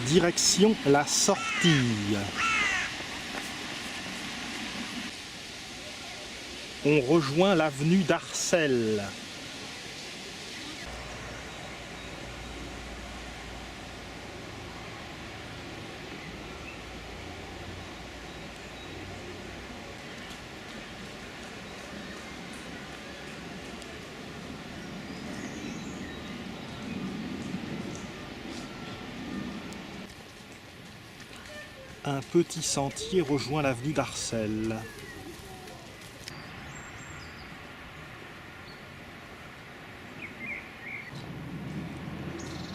Direction la sortie. On rejoint l'avenue d'Arcel. Un petit sentier rejoint l'avenue d'Arcel.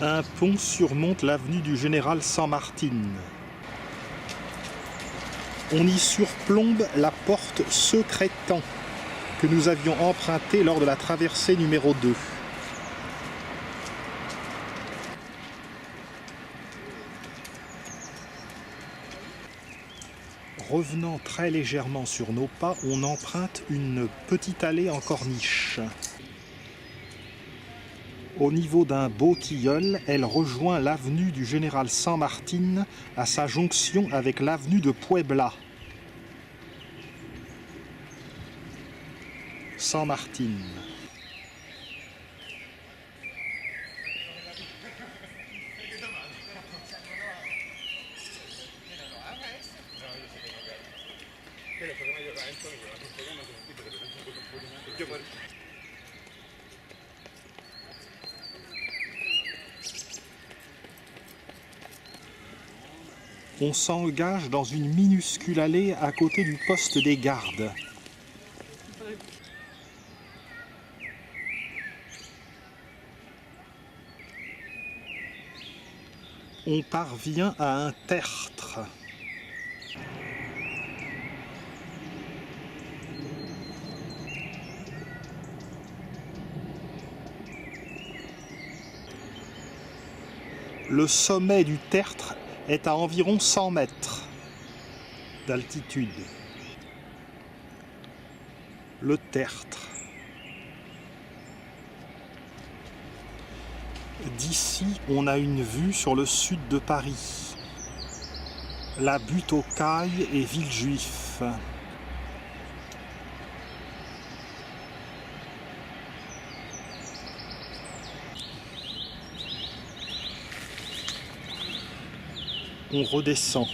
Un pont surmonte l'avenue du Général San Martín. On y surplombe la porte Secrétan que nous avions empruntée lors de la traversée numéro 2. Revenant très légèrement sur nos pas, on emprunte une petite allée en corniche. Au niveau d'un beau tilleul, elle rejoint l'avenue du Général San Martín à sa jonction avec l'avenue de Puebla. San Martín. On s'engage dans une minuscule allée à côté du poste des gardes. On parvient à un tertre. Le sommet du tertre est à environ 100 mètres d'altitude. Le tertre. D'ici, on a une vue sur le sud de Paris. La butte aux Cailles et Villejuif. On redescend.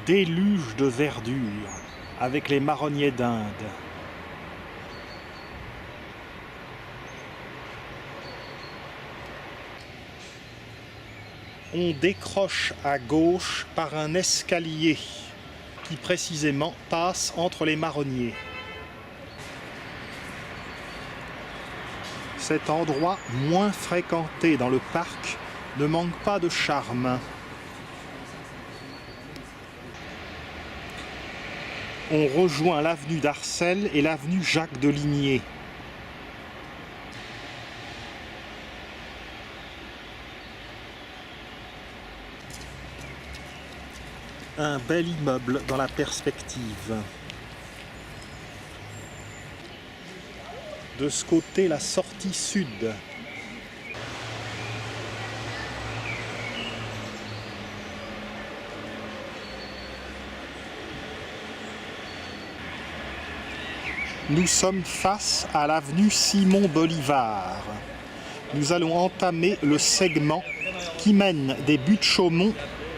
Déluge de verdure avec les marronniers d'Inde. On décroche à gauche par un escalier qui précisément passe entre les marronniers. Cet endroit moins fréquenté dans le parc ne manque pas de charme. On rejoint l'avenue d'Arcel et l'avenue Jacques de Ligné. Un bel immeuble dans la perspective. De ce côté, la sortie sud. Nous sommes face à l'avenue Simon Bolivar. Nous allons entamer le segment qui mène des Buttes-Chaumont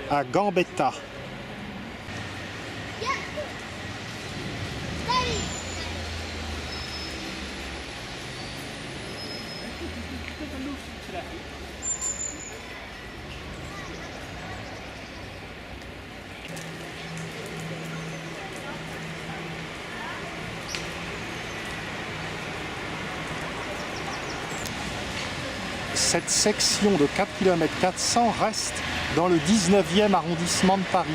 à Gambetta. Cette section de 4 km 400 reste dans le 19e arrondissement de Paris.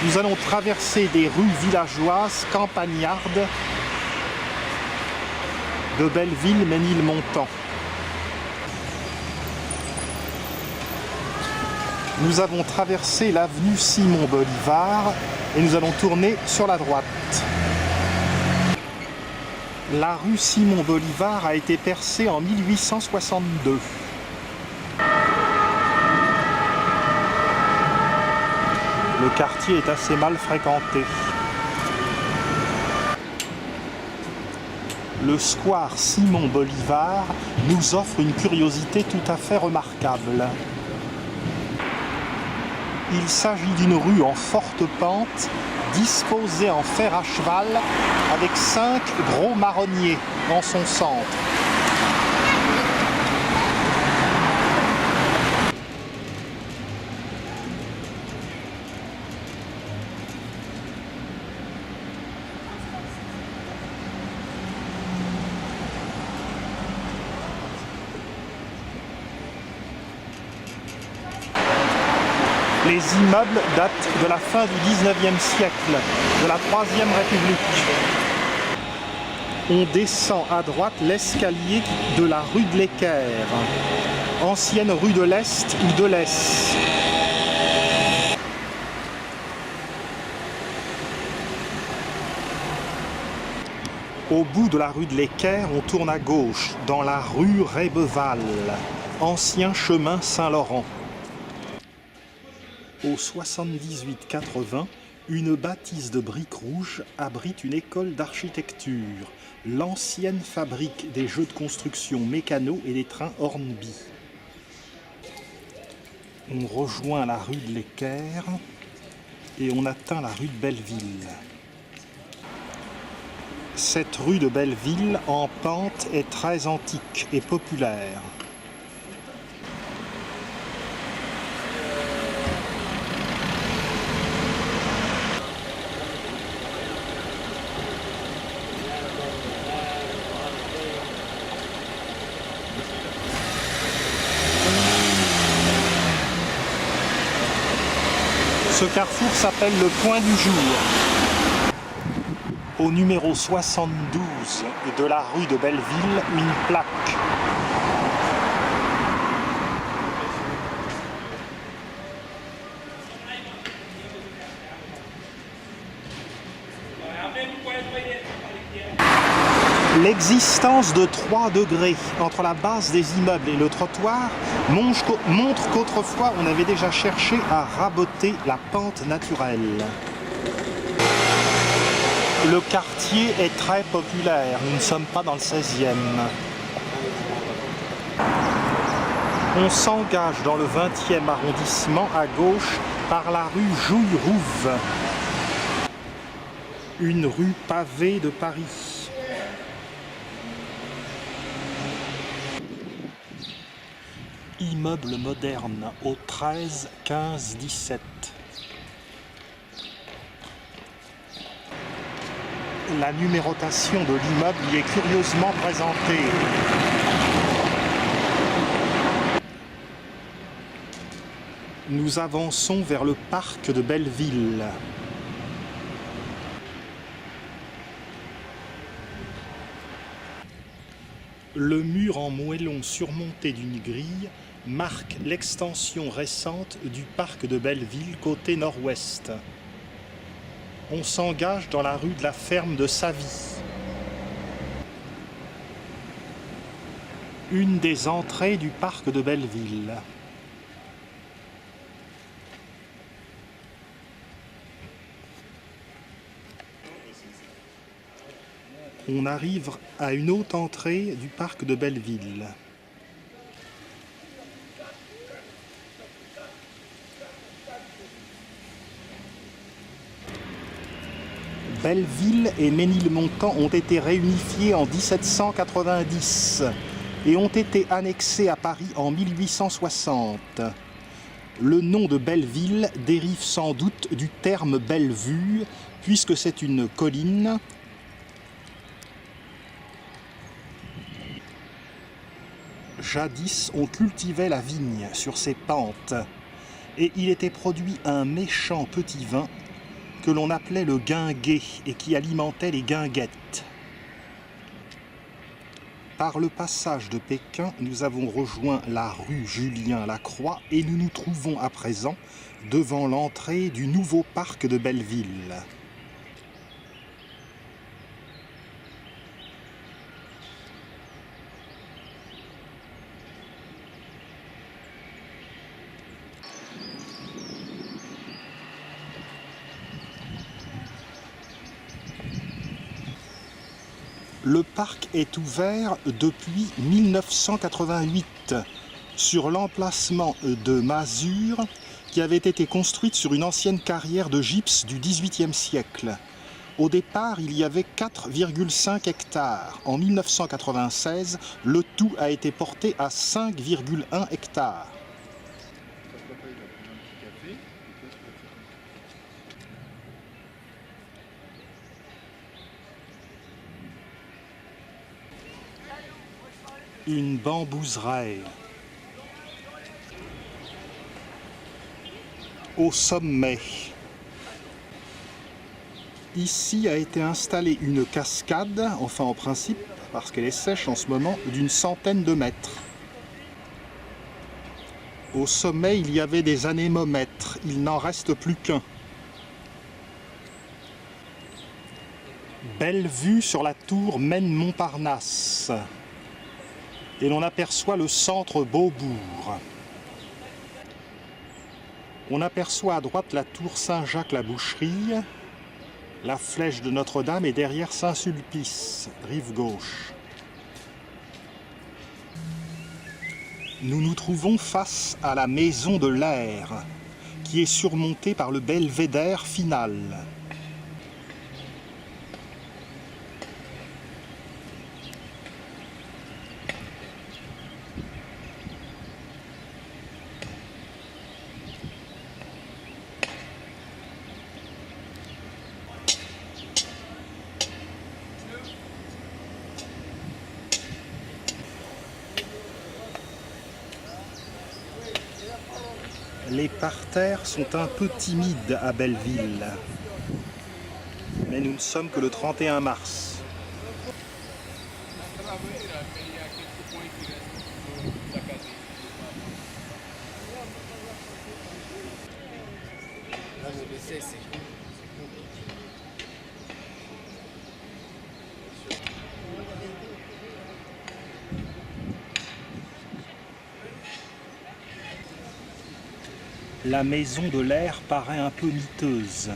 Nous allons traverser des rues villageoises, campagnardes, de Belleville, Ménilmontant. Nous avons traversé l'avenue Simon-Bolivar et nous allons tourner sur la droite. La rue Simon-Bolivar a été percée en 1862. Le quartier est assez mal fréquenté. Le square Simon-Bolivar nous offre une curiosité tout à fait remarquable. Il s'agit d'une rue en forte pente, disposée en fer à cheval, avec 5 gros marronniers en son centre. Les immeubles datent de la fin du XIXe siècle, de la Troisième République. On descend à droite l'escalier de la rue de l'Équerre, ancienne rue de l'Est ou de l'Est. Au bout de la rue de l'Équerre, on tourne à gauche, dans la rue Rébeval, ancien chemin Saint-Laurent. Au 78-80, une bâtisse de briques rouges abrite une école d'architecture, l'ancienne fabrique des jeux de construction mécano et des trains Hornby. On rejoint la rue de l'Équerre et on atteint la rue de Belleville. Cette rue de Belleville, en pente, est très antique et populaire. Ce carrefour s'appelle le Point du Jour. Au numéro 72 de la rue de Belleville, une plaque. L'existence de 3 degrés entre la base des immeubles et le trottoir montre qu'autrefois on avait déjà cherché à raboter la pente naturelle. Le quartier est très populaire, nous ne sommes pas dans le 16e. On s'engage dans le 20e arrondissement à gauche par la rue Jouy-Rouve, une rue pavée de Paris. Immeuble moderne au 13, 15, 17. La numérotation de l'immeuble y est curieusement présentée. Nous avançons vers le parc de Belleville. Le mur en moellon surmonté d'une grille marque l'extension récente du parc de Belleville côté nord-ouest. On s'engage dans la rue de la Ferme de Savy. Une des entrées du parc de Belleville. On arrive à une autre entrée du parc de Belleville. Belleville et Ménilmontant ont été réunifiés en 1790 et ont été annexés à Paris en 1860. Le nom de Belleville dérive sans doute du terme Belle-Vue, puisque c'est une colline. Jadis, on cultivait la vigne sur ces pentes et il était produit un méchant petit vin que l'on appelait le guinguet et qui alimentait les guinguettes. Par le passage de Pékin, nous avons rejoint la rue Julien-Lacroix et nous nous trouvons à présent devant l'entrée du nouveau parc de Belleville. Le parc est ouvert depuis 1988 sur l'emplacement de masures qui avait été construite sur une ancienne carrière de gypse du XVIIIe siècle. Au départ, il y avait 4,5 hectares. En 1996, le tout a été porté à 5,1 hectares. Une bambouseraie. Au sommet. Ici a été installée une cascade, enfin en principe, parce qu'elle est sèche en ce moment, d'une centaine de mètres. Au sommet, il y avait des anémomètres, il n'en reste plus qu'un. Belle vue sur la tour Maine-Montparnasse. Et l'on aperçoit le centre Beaubourg. On aperçoit à droite la tour Saint-Jacques-la-Boucherie, la flèche de Notre-Dame et derrière Saint-Sulpice, rive gauche. Nous nous trouvons face à la maison de l'Air, qui est surmontée par le belvédère final. Les parterres sont un peu timides à Belleville, mais nous ne sommes que le 31 mars. La maison de l'Air paraît un peu miteuse.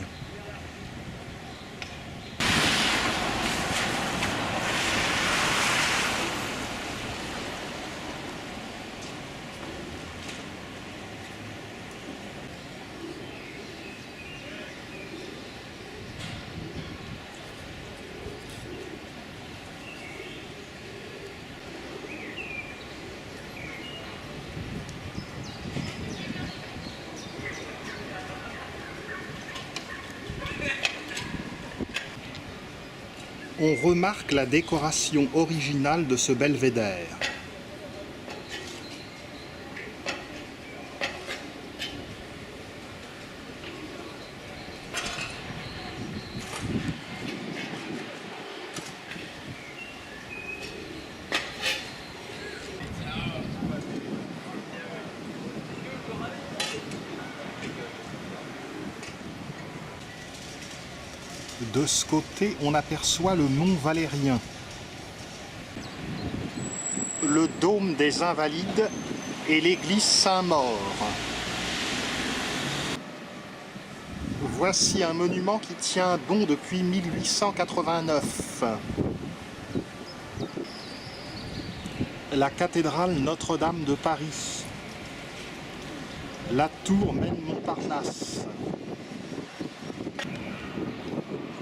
On remarque la décoration originale de ce belvédère. De ce côté, on aperçoit le mont Valérien, le dôme des Invalides et l'église Saint-Maur. Voici un monument qui tient bon depuis 1889. La cathédrale Notre-Dame de Paris. La tour Maine-Montparnasse.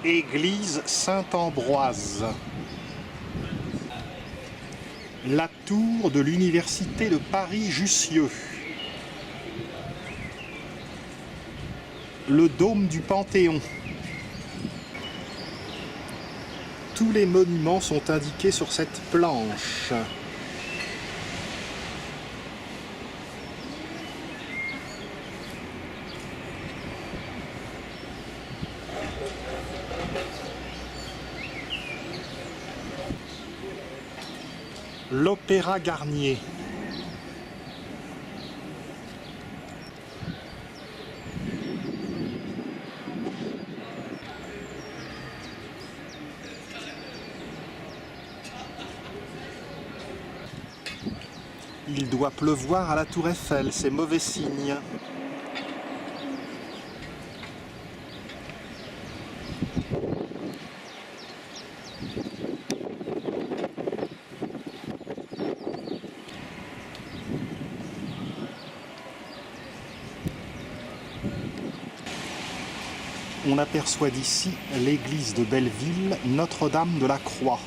Église Saint-Ambroise. La tour de l'université de Paris-Jussieu. Le dôme du Panthéon. Tous les monuments sont indiqués sur cette planche. l'Opéra Garnier. Il doit pleuvoir à la Tour Eiffel, c'est mauvais signe. On aperçoit d'ici l'église de Belleville, Notre-Dame de la Croix.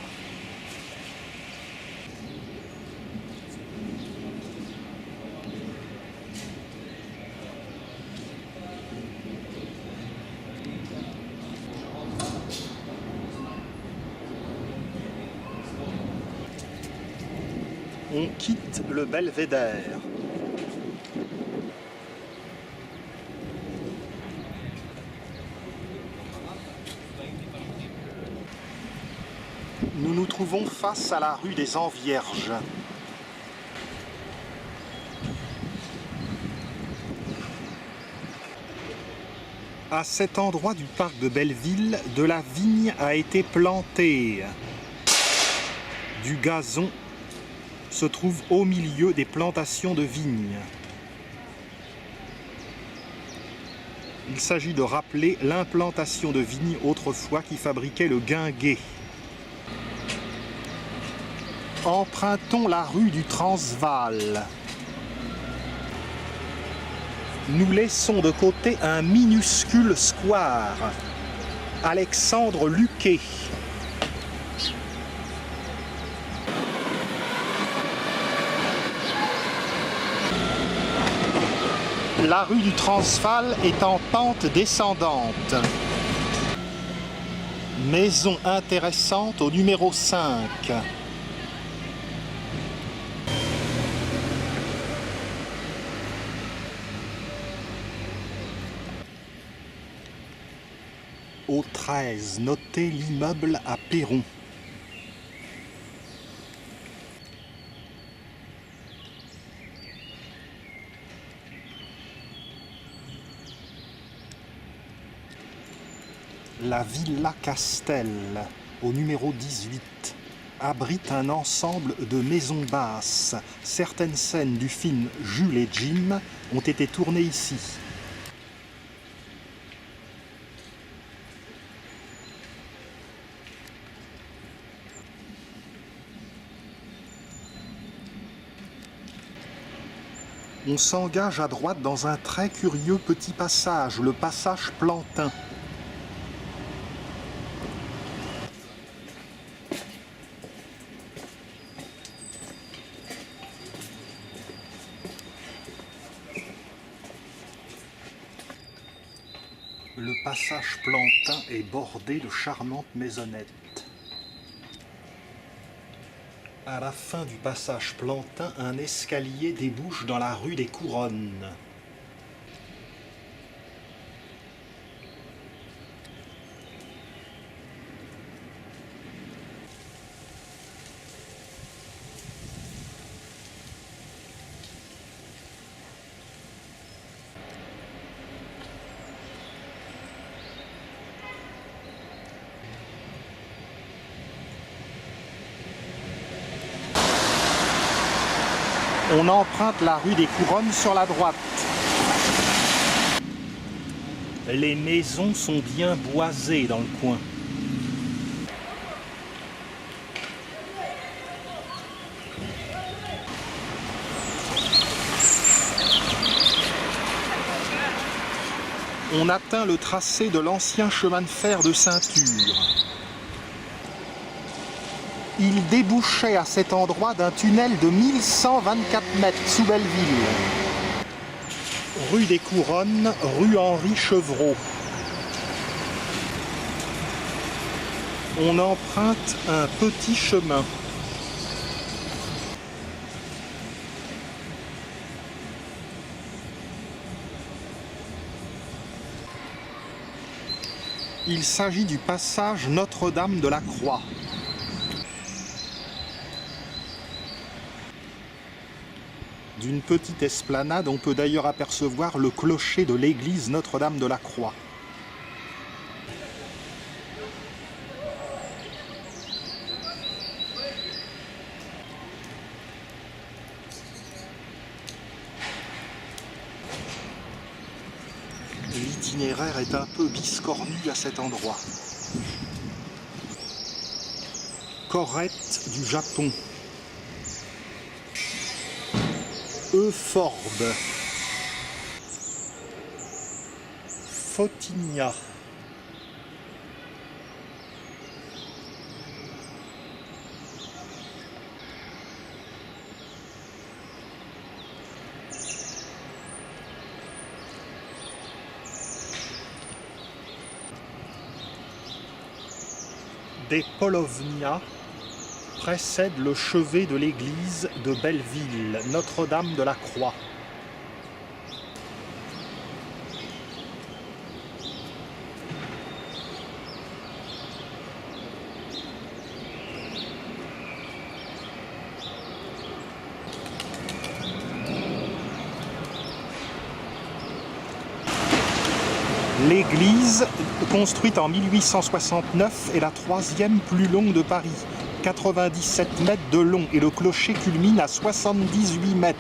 On quitte le belvédère. Nous nous trouvons face à la rue des Envierges. À cet endroit du parc de Belleville, de la vigne a été plantée. Du gazon se trouve au milieu des plantations de vignes. Il s'agit de rappeler l'implantation de vignes autrefois qui fabriquait le guinguet. Empruntons la rue du Transvaal. Nous laissons de côté un minuscule square. Alexandre Luquet. La rue du Transvaal est en pente descendante. Maison intéressante au numéro 5. Au 13, notez l'immeuble à Perron. La Villa Castel, au numéro 18, abrite un ensemble de maisons basses. Certaines scènes du film Jules et Jim ont été tournées ici. On s'engage à droite dans un très curieux petit passage, le passage Plantin. Le passage Plantin est bordé de charmantes maisonnettes. À la fin du passage Plantin, un escalier débouche dans la rue des Couronnes. On emprunte la rue des Couronnes sur la droite. Les maisons sont bien boisées dans le coin. On atteint le tracé de l'ancien chemin de fer de Ceinture. Il débouchait à cet endroit d'un tunnel de 1124 mètres sous Belleville. Rue des Couronnes, rue Henri Chevreau. On emprunte un petit chemin. Il s'agit du passage Notre-Dame de la Croix. D'une petite esplanade, on peut d'ailleurs apercevoir le clocher de l'église Notre-Dame de la Croix. L'itinéraire est un peu biscornu à cet endroit. Corette du Japon. Euphorbe. Photinia. Des Polovnia précèdent le chevet de l'église de Belleville, Notre-Dame de la Croix. L'église, construite en 1869, est la troisième plus longue de Paris, 97 mètres de long, et le clocher culmine à 78 mètres.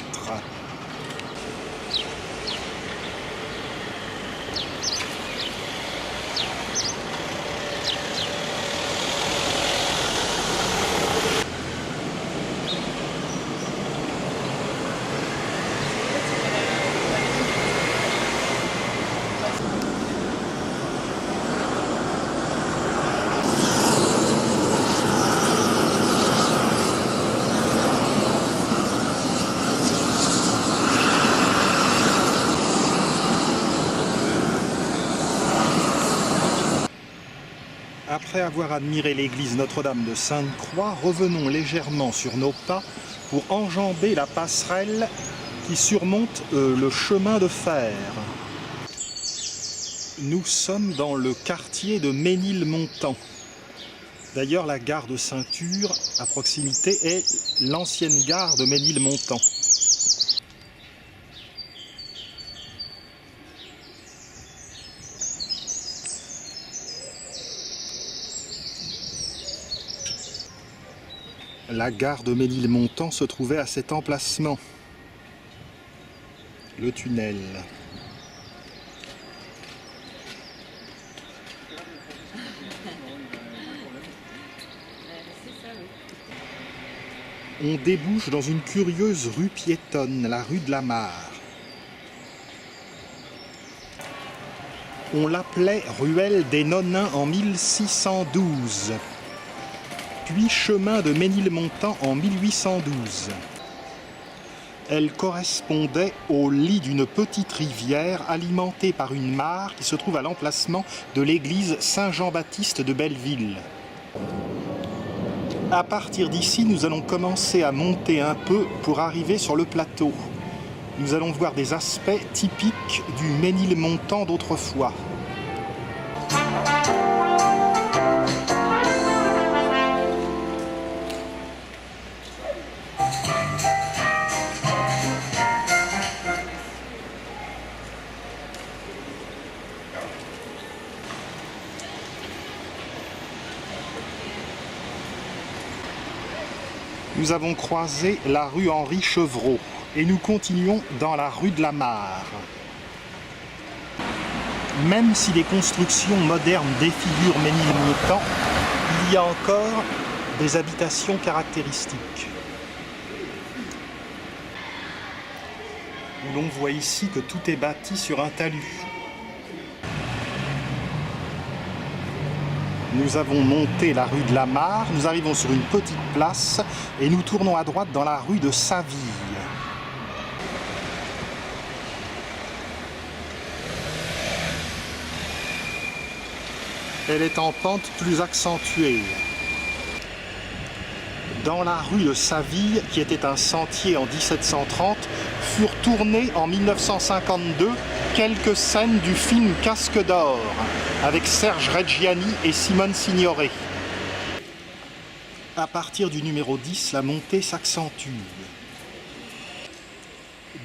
Après avoir admiré l'église Notre-Dame de Sainte-Croix, revenons légèrement sur nos pas pour enjamber la passerelle qui surmonte le chemin de fer. Nous sommes dans le quartier de Ménilmontant. D'ailleurs, la gare de Ceinture, à proximité, est l'ancienne gare de Ménilmontant. La gare de Ménilmontant se trouvait à cet emplacement, le tunnel. On débouche dans une curieuse rue piétonne, la rue de la Mare. On l'appelait ruelle des Nonnains en 1612. Puis chemin de Ménilmontant en 1812. Elle correspondait au lit d'une petite rivière alimentée par une mare qui se trouve à l'emplacement de l'église Saint-Jean-Baptiste de Belleville. À partir d'ici, nous allons commencer à monter un peu pour arriver sur le plateau. Nous allons voir des aspects typiques du Ménilmontant d'autrefois. Nous avons croisé la rue Henri Chevreau et nous continuons dans la rue de la Mare. Même si les constructions modernes défigurent Ménilmontant, il y a encore des habitations caractéristiques. L'on voit ici que tout est bâti sur un talus. Nous avons monté la rue de la Mare, nous arrivons sur une petite place et nous tournons à droite dans la rue de Saville. Elle est en pente plus accentuée. Dans la rue de Saville, qui était un sentier en 1730, furent tournées en 1952 quelques scènes du film Casque d'or, avec Serge Reggiani et Simone Signoret. À partir du numéro 10, la montée s'accentue.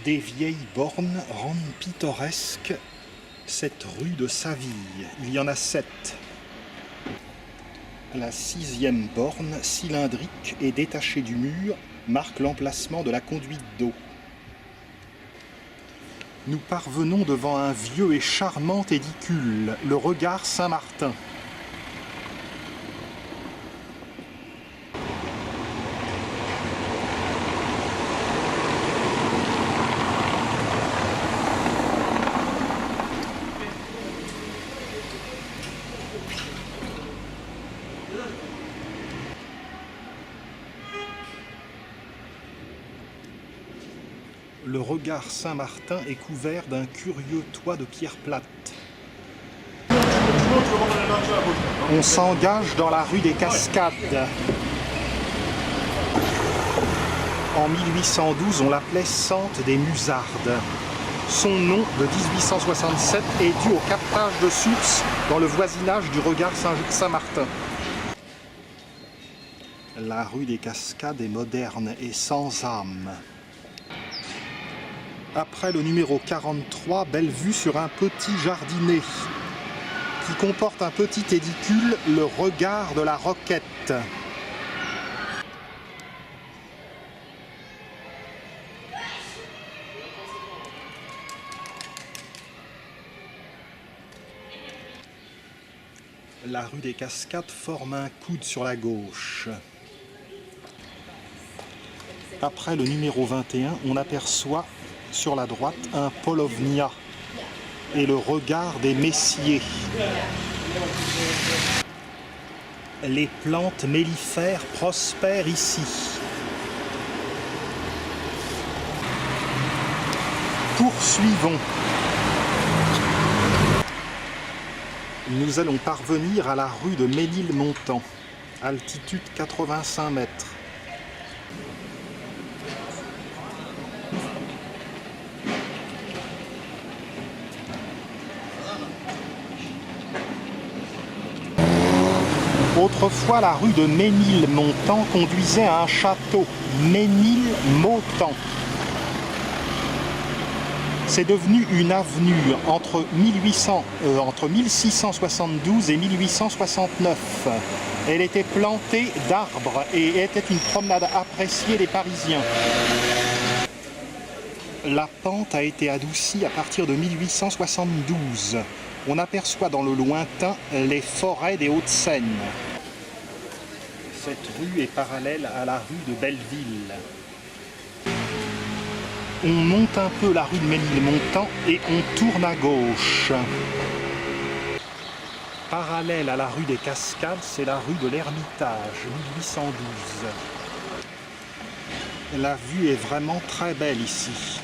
Des vieilles bornes rendent pittoresque cette rue de Saville. Il y en a 7. La 6e borne, cylindrique et détachée du mur, marque l'emplacement de la conduite d'eau. Nous parvenons devant un vieux et charmant édicule, le Regard Saint-Martin. Le Regard Saint-Martin est couvert d'un curieux toit de pierre plate. On s'engage dans la rue des Cascades. En 1812, on l'appelait Sente des Musardes. Son nom de 1867 est dû au captage de sources dans le voisinage du Regard Saint-Martin. La rue des Cascades est moderne et sans âme. Après le numéro 43, belle vue sur un petit jardinet qui comporte un petit édicule, le Regard de la Roquette. La rue des Cascades forme un coude sur la gauche. Après le numéro 21, on aperçoit sur la droite un Polovnia et le Regard des Messiers. Les plantes mellifères prospèrent ici. Poursuivons. Nous allons parvenir à la rue de Ménilmontant, altitude 85 mètres. Autrefois, la rue de Ménilmontant conduisait à un château, Ménilmontant. C'est devenu une avenue entre 1672 et 1869. Elle était plantée d'arbres et était une promenade appréciée des Parisiens. La pente a été adoucie à partir de 1872. On aperçoit dans le lointain les forêts des Hauts-de-Seine. Cette rue est parallèle à la rue de Belleville. On monte un peu la rue de Ménilmontant et on tourne à gauche. Parallèle à la rue des Cascades, c'est la rue de l'Ermitage, 1812. La vue est vraiment très belle ici.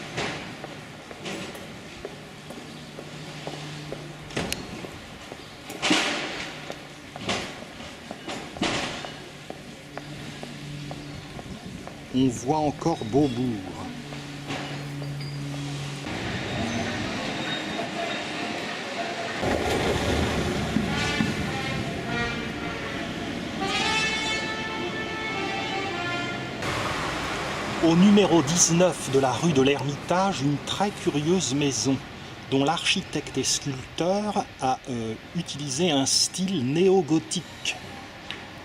On voit encore Beaubourg. Au numéro 19 de la rue de l'Ermitage, une très curieuse maison dont l'architecte et sculpteur a utilisé un style néo-gothique,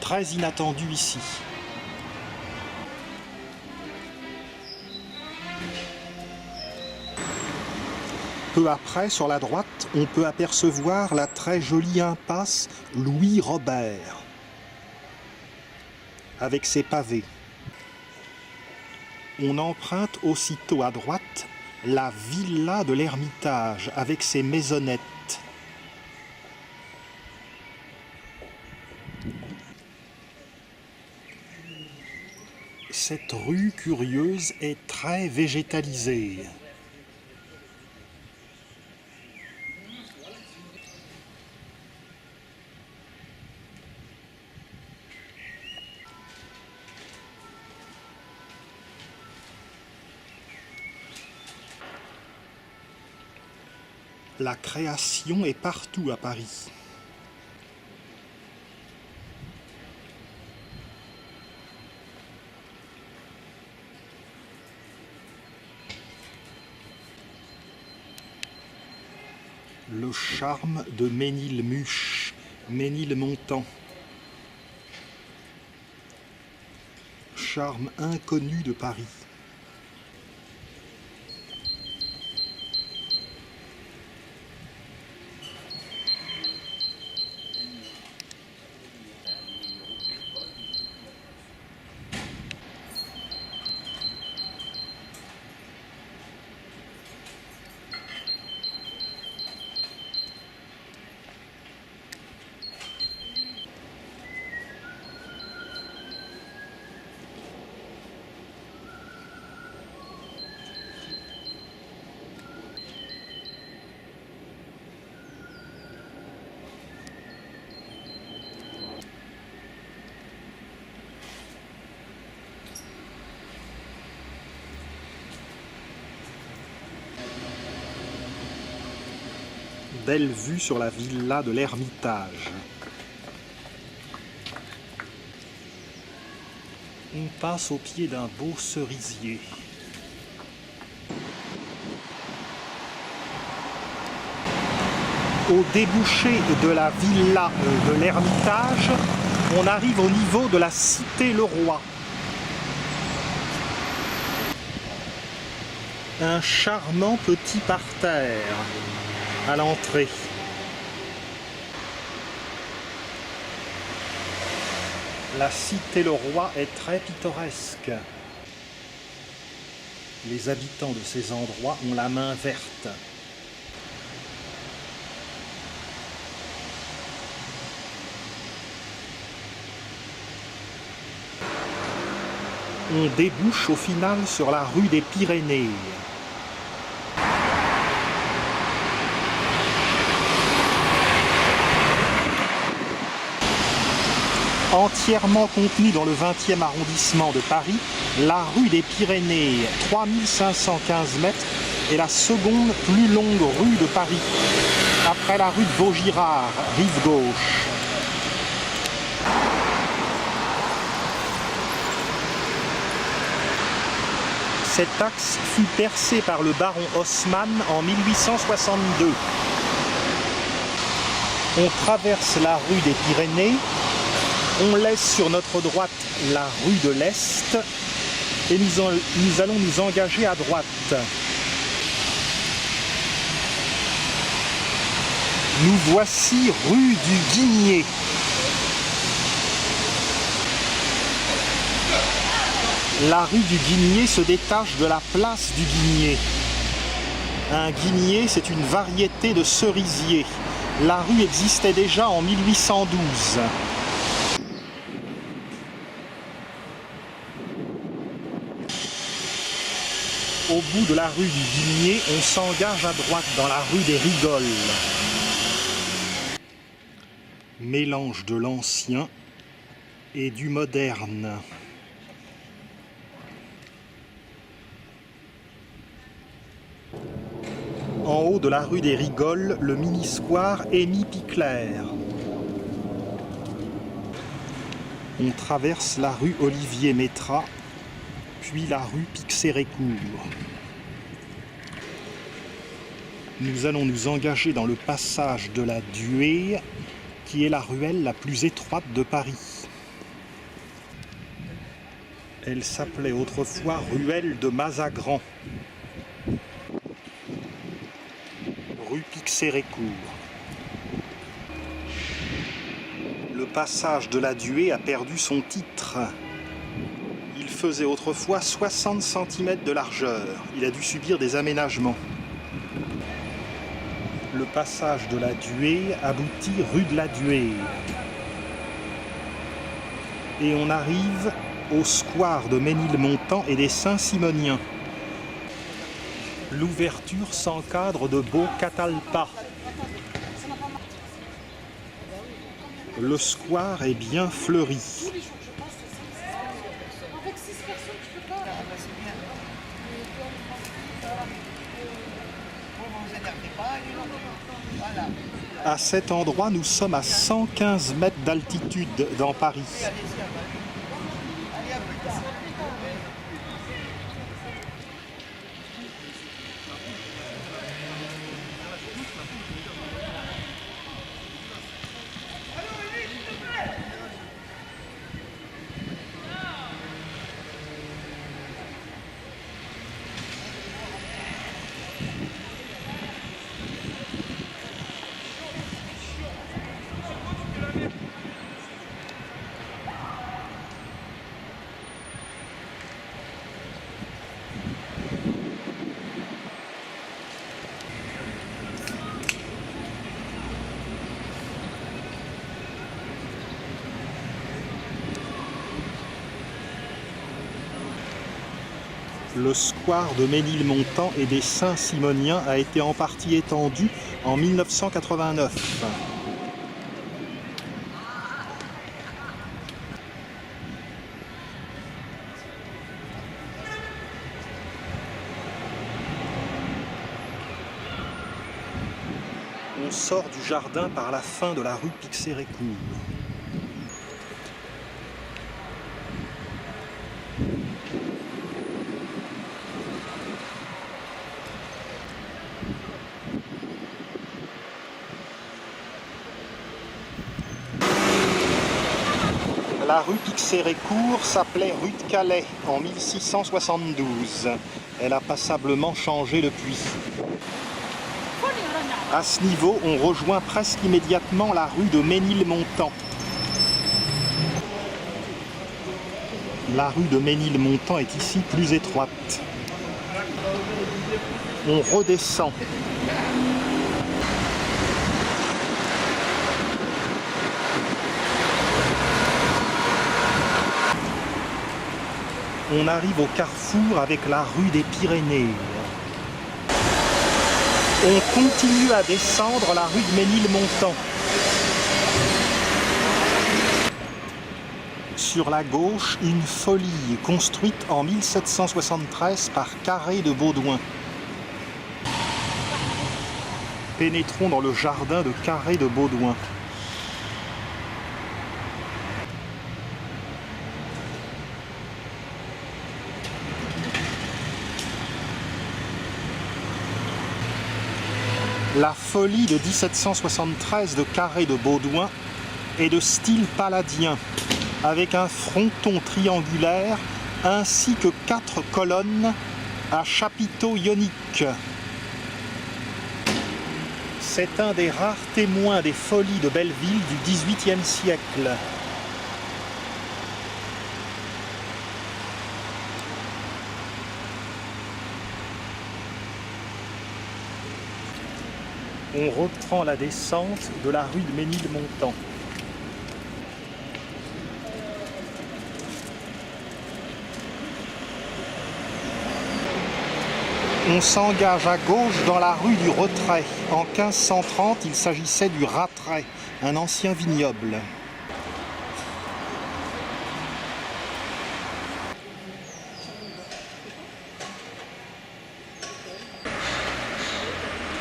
très inattendu ici. Peu après, sur la droite, on peut apercevoir la très jolie impasse Louis Robert, avec ses pavés. On emprunte aussitôt à droite la villa de l'Ermitage, avec ses maisonnettes. Cette rue curieuse est très végétalisée. La création est partout à Paris. Le charme de Ménilmuche, Ménilmontant. Charme inconnu de Paris. Belle vue sur la villa de l'Ermitage. On passe au pied d'un beau cerisier. Au débouché de la villa de l'Ermitage, on arrive au niveau de la cité Leroy. Un charmant petit parterre à l'entrée. La cité Leroy est très pittoresque. Les habitants de ces endroits ont la main verte. On débouche au final sur la rue des Pyrénées. Entièrement contenue dans le 20e arrondissement de Paris, la rue des Pyrénées, 3515 mètres, est la seconde plus longue rue de Paris, après la rue de Vaugirard, rive gauche. Cet axe fut percé par le baron Haussmann en 1862. On traverse la rue des Pyrénées. On laisse sur notre droite la rue de l'Est et nous allons nous engager à droite. Nous voici rue du Guigné. La rue du Guigné se détache de la place du Guigné. Un guigné, c'est une variété de cerisier. La rue existait déjà en 1812. Au bout de la rue du Guigné, on s'engage à droite dans la rue des Rigoles. Mélange de l'ancien et du moderne. En haut de la rue des Rigoles, le mini-square Émy Picler. On traverse la rue Olivier Métras, puis la rue Pixérécourt. Nous allons nous engager dans le passage de la Duée, qui est la ruelle la plus étroite de Paris. Elle s'appelait autrefois ruelle de Mazagran. Rue Pixérécourt. Le passage de la Duée a perdu son titre. Il faisait autrefois 60 cm de largeur. Il a dû subir des aménagements. Le passage de la Duée aboutit rue de la Duée. Et on arrive au square de Ménilmontant et des Saint-Simoniens. L'ouverture s'encadre de beaux catalpas. Le square est bien fleuri. À cet endroit, nous sommes à 115 mètres d'altitude dans Paris. Le square de Ménilmontant et des Saint-Simoniens a été en partie étendu en 1989. On sort du jardin par la fin de la rue Pixérécourt. La rue Pixérécourt s'appelait rue de Calais en 1672. Elle a passablement changé depuis. À ce niveau, on rejoint presque immédiatement la rue de Ménilmontant. La rue de Ménilmontant est ici plus étroite. On redescend. On arrive au carrefour avec la rue des Pyrénées. On continue à descendre la rue de Ménilmontant. Sur la gauche, une folie construite en 1773 par Carré de Baudouin. Pénétrons dans le jardin de Carré de Baudouin. La folie de 1773 de Carré de Baudouin est de style palladien, avec un fronton triangulaire ainsi que 4 colonnes à chapiteaux ioniques. C'est un des rares témoins des folies de Belleville du XVIIIe siècle. On reprend la descente de la rue de Ménilmontant. On s'engage à gauche dans la rue du Retrait. En 1530, il s'agissait du Ratray, un ancien vignoble.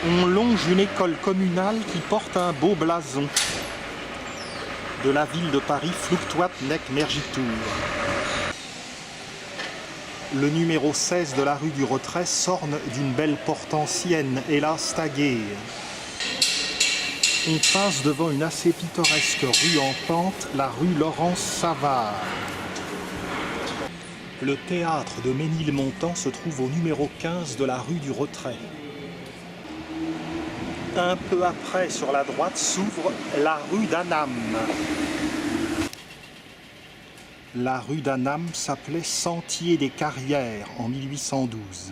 On longe une école communale qui porte un beau blason de la ville de Paris, Fluctuat nec mergitur. Le numéro 16 de la rue du Retrait s'orne d'une belle porte ancienne, hélas taguée. On passe devant une assez pittoresque rue en pente, la rue Laurence-Savard. Le théâtre de Ménilmontant se trouve au numéro 15 de la rue du Retrait. Un peu après, sur la droite, s'ouvre la rue d'Annam. La rue d'Annam s'appelait Sentier des Carrières en 1812.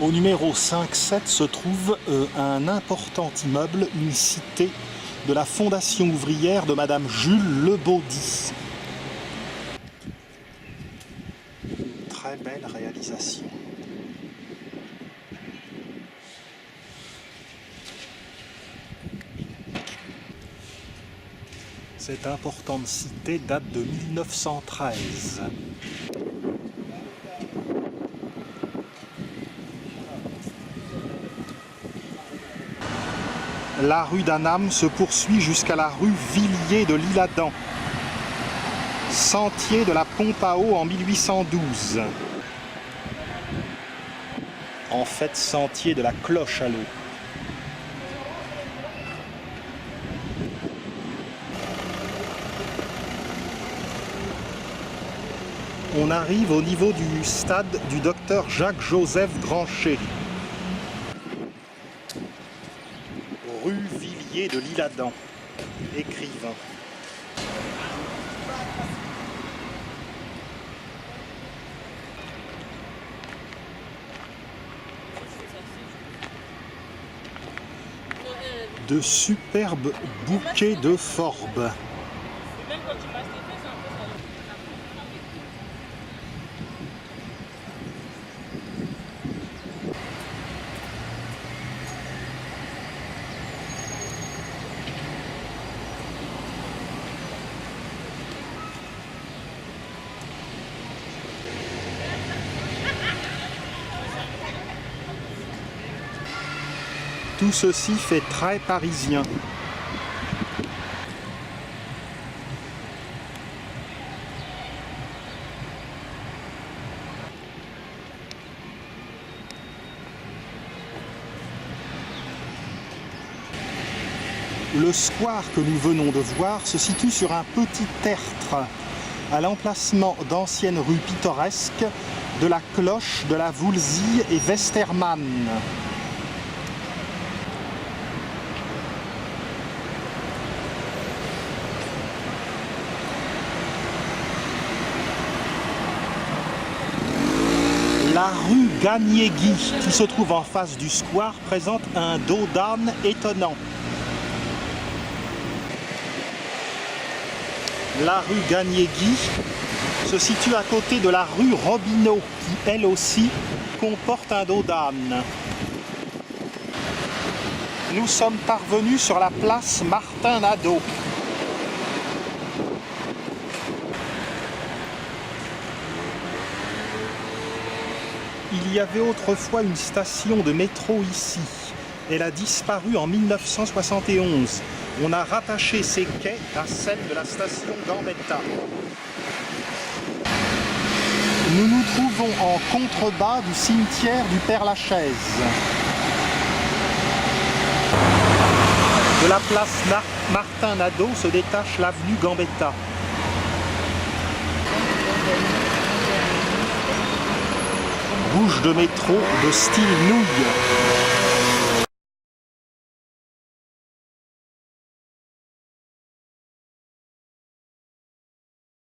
Au numéro 5-7 se trouve un important immeuble, une cité de la Fondation ouvrière de Madame Jules Lebaudy. Très belle réalisation. Cette importante cité date de 1913. La rue d'Annam se poursuit jusqu'à la rue Villiers de l'Isle-Adam. Sentier de la Pompe à eau en 1812. En fait, sentier de la Cloche à l'eau. On arrive au niveau du stade du docteur Jacques-Joseph Grancher. Rue Villiers de l'Isle-Adam, écrivain. De superbes bouquets de forbes. Tout ceci fait très parisien. Le square que nous venons de voir se situe sur un petit tertre, à l'emplacement d'anciennes rues pittoresques de la Cloche, de la Voulzie et Westermann. La rue Gagné-Guy, qui se trouve en face du square, présente un dos d'âne étonnant. La rue Gagné-Guy se situe à côté de la rue Robineau, qui elle aussi comporte un dos d'âne. Nous sommes parvenus sur la place Martin-Nadeau. Il y avait autrefois une station de métro ici. Elle a disparu en 1971. On a rattaché ces quais à celle de la station Gambetta. Nous nous trouvons en contrebas du cimetière du Père-Lachaise. De la place Martin-Nadeau se détache l'avenue Gambetta. Bouche de métro de style nouille.